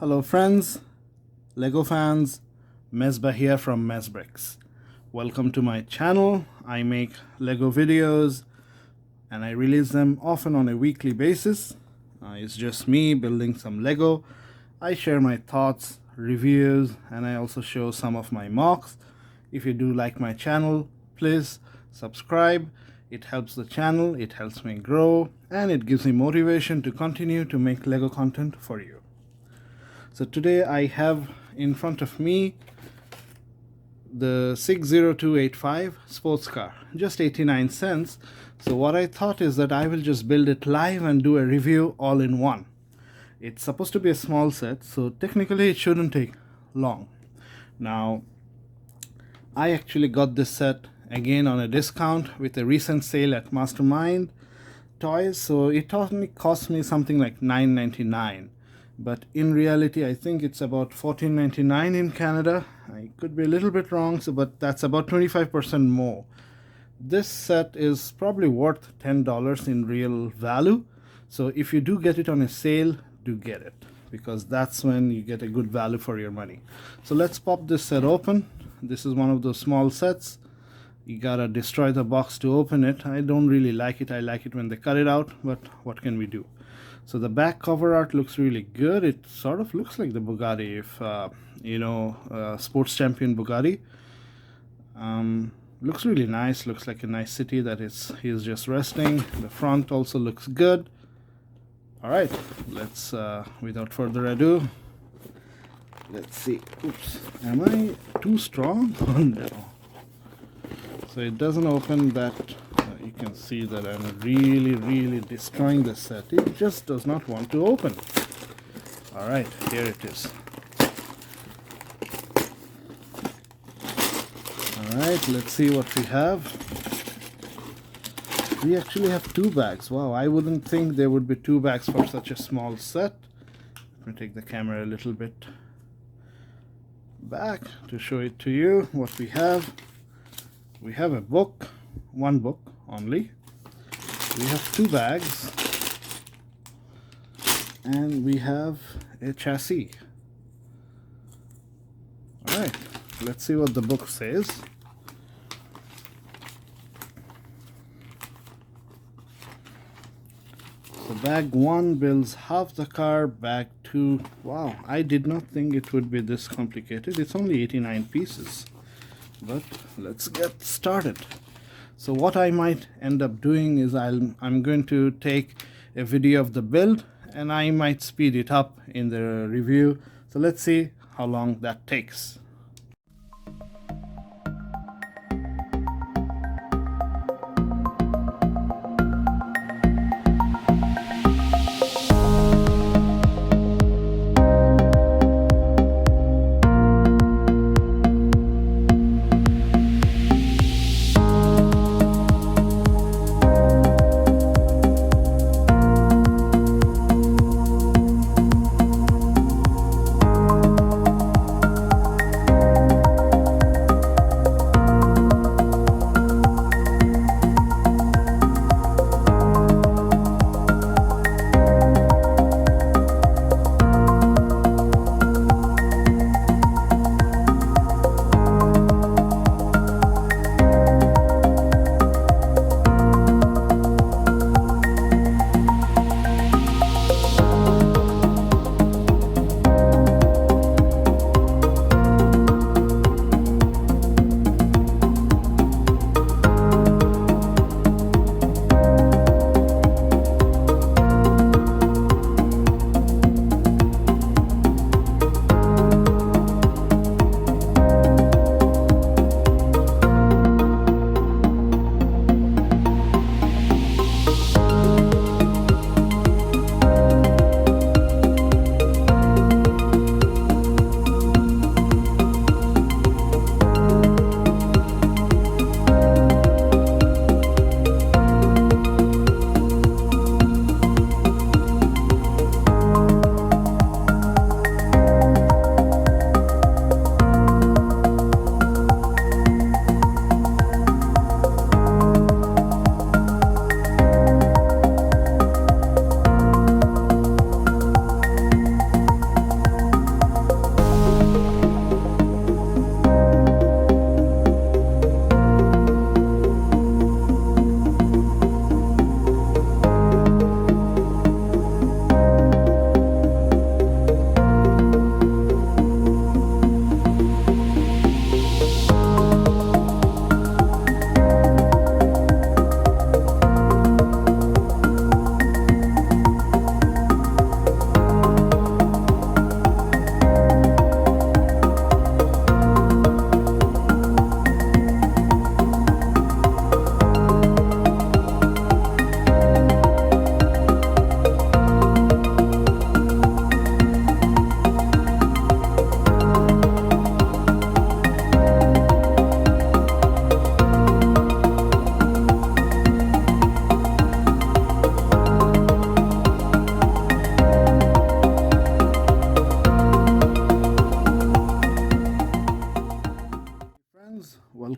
Hello friends, Lego fans, Mesbah here from Mesbricks. Welcome to my channel. I make Lego videos and I release them often on a weekly basis. It's just me building some Lego. I share my thoughts, reviews, and I also show some of my mocks. If you do like my channel, please subscribe. It helps the channel, it helps me grow, and it gives me motivation to continue to make Lego content for you. So today I have in front of me the 60285 sports car, just 89 cents. So what I thought is that I will just build it live and do a review all in one. It's supposed to be a small set, so technically it shouldn't take long. Now, I actually got this set again on a discount with a recent sale at Mastermind Toys, so it only cost me something like $9.99. But in reality, I think it's about $14.99 in Canada. I could be a little bit wrong, but that's about 25% more. This set is probably worth $10 in real value. So if you do get it on a sale, do get it, because that's when you get a good value for your money. So let's pop this set open. This is one of those small sets. You gotta destroy the box to open it. I don't really like it. I like it when they cut it out, but what can we do? So the back cover art looks really good. It sort of looks like the Bugatti, if sports champion Bugatti. Looks really nice. Looks like a nice city that he's just resting. The front also looks good. All right, let's without further ado, let's see. Oops, am I too strong? Oh no. So it doesn't open that. You can see that I'm really destroying the set. It just does not want to open. All right, here it is. All right, let's see what we have. We actually have two bags. Wow, I wouldn't think there would be two bags for such a small set. Let me take the camera a little bit back to show it to you what we have. We have a book, one book only. We have two bags, and we have a chassis. All right, let's see what the book says. So bag one builds half the car, bag two, wow, I did not think it would be this complicated. It's only 89 pieces, but let's get started. So what I might end up doing is I'm going to take a video of the build and I might speed it up in the review. So let's see how long that takes.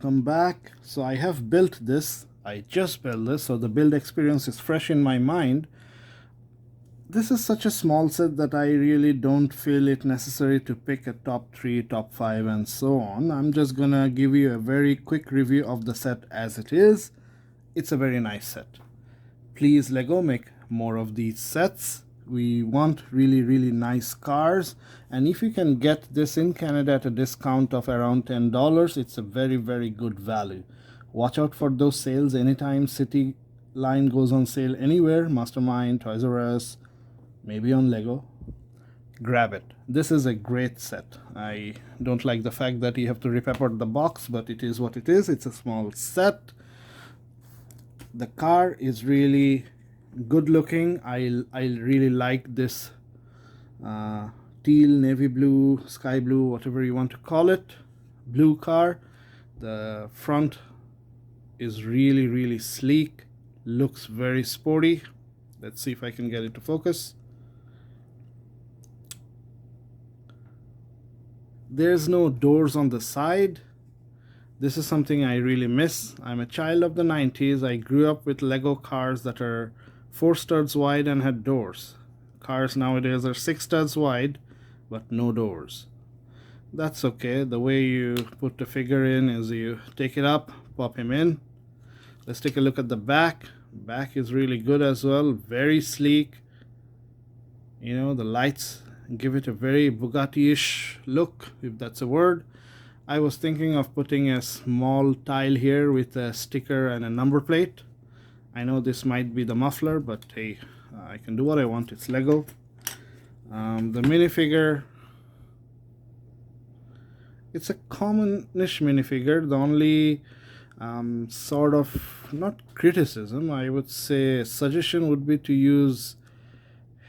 welcome back. So I have built this. I just built this, so the build experience is fresh in my mind. This is such a small set that I really don't feel it necessary to pick a top 3, top 5 and so on. I'm just gonna give you a very quick review of the set as it is. It's a very nice set. Please Lego, make more of these sets. We want really nice cars, and if you can get this in Canada at a discount of around $10, it's a very good value. Watch out for those sales anytime City Line goes on sale anywhere, Mastermind, Toys R Us, maybe on Lego. Grab it. This is a great set. I don't like the fact that you have to rip apart the box, but it is what it is. It's a small set. The car is really good looking. I really like this teal, navy blue, sky blue, whatever you want to call it, blue car. The front is really sleek, looks very sporty. Let's see if I can get it to focus. There's no doors on the side. This is something I really miss. I'm a child of the 90s. I grew up with Lego cars that are 4 studs wide and had doors. Cars nowadays are 6 studs wide but no doors. That's okay. The way you put the figure in is you take it up, pop him in. Let's take a look at the back. Back is really good as well. Very sleek. You know, the lights give it a very Bugatti-ish look, if that's a word. I was thinking of putting a small tile here with a sticker and a number plate. I know this might be the muffler, but hey, I can do what I want. It's Lego. The minifigure, it's a common-ish minifigure. The only sort of, not criticism, I would say suggestion would be to use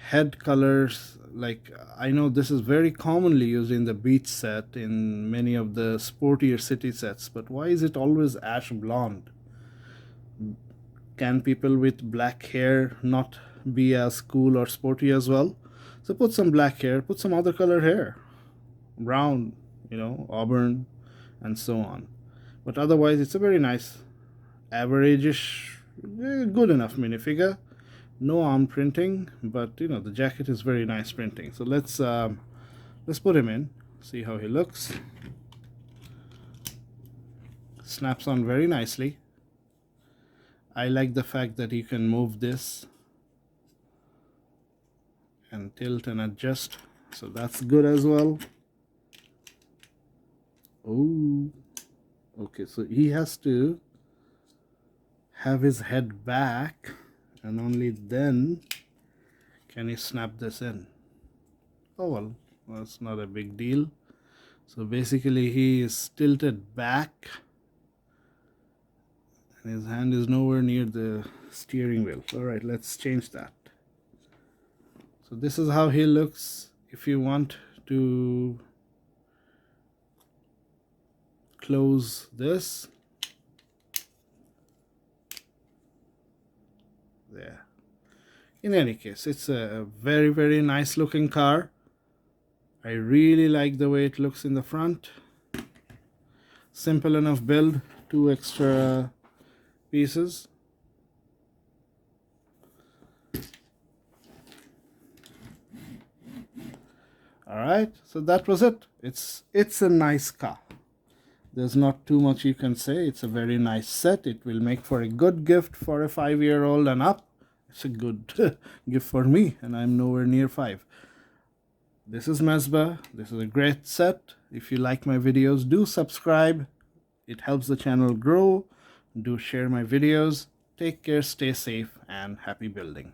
head colors. Like, I know this is very commonly used in the beach set, in many of the sportier city sets, but why is it always ash blonde? Can people with black hair not be as cool or sporty as well? So put some black hair, put some other color hair, brown, you know, auburn, and so on. But otherwise, it's a very nice, average-ish, good enough minifigure. No arm printing, but you know, the jacket is very nice printing. So let's put him in, see how he looks. Snaps on very nicely. I like the fact that you can move this and tilt and adjust, so that's good as well. Oh, okay, so he has to have his head back, and only then can he snap this in. Oh well, that's not a big deal. So basically he is tilted back and his hand is nowhere near the steering wheel. Alright, let's change that. So this is how he looks. If you want to close this, there. In any case, it's a very nice looking car. I really like the way it looks in the front. Simple enough build, 2 extra pieces. Alright, so that was it. It's a nice car. There's not too much you can say. It's a very nice set. It will make for a good gift for a 5-year-old and up. It's a good gift for me, and I'm nowhere near 5. This is Mezbah. This is a great set. If you like my videos, do subscribe. It helps the channel grow. Do share my videos. Take care, stay safe, and happy building.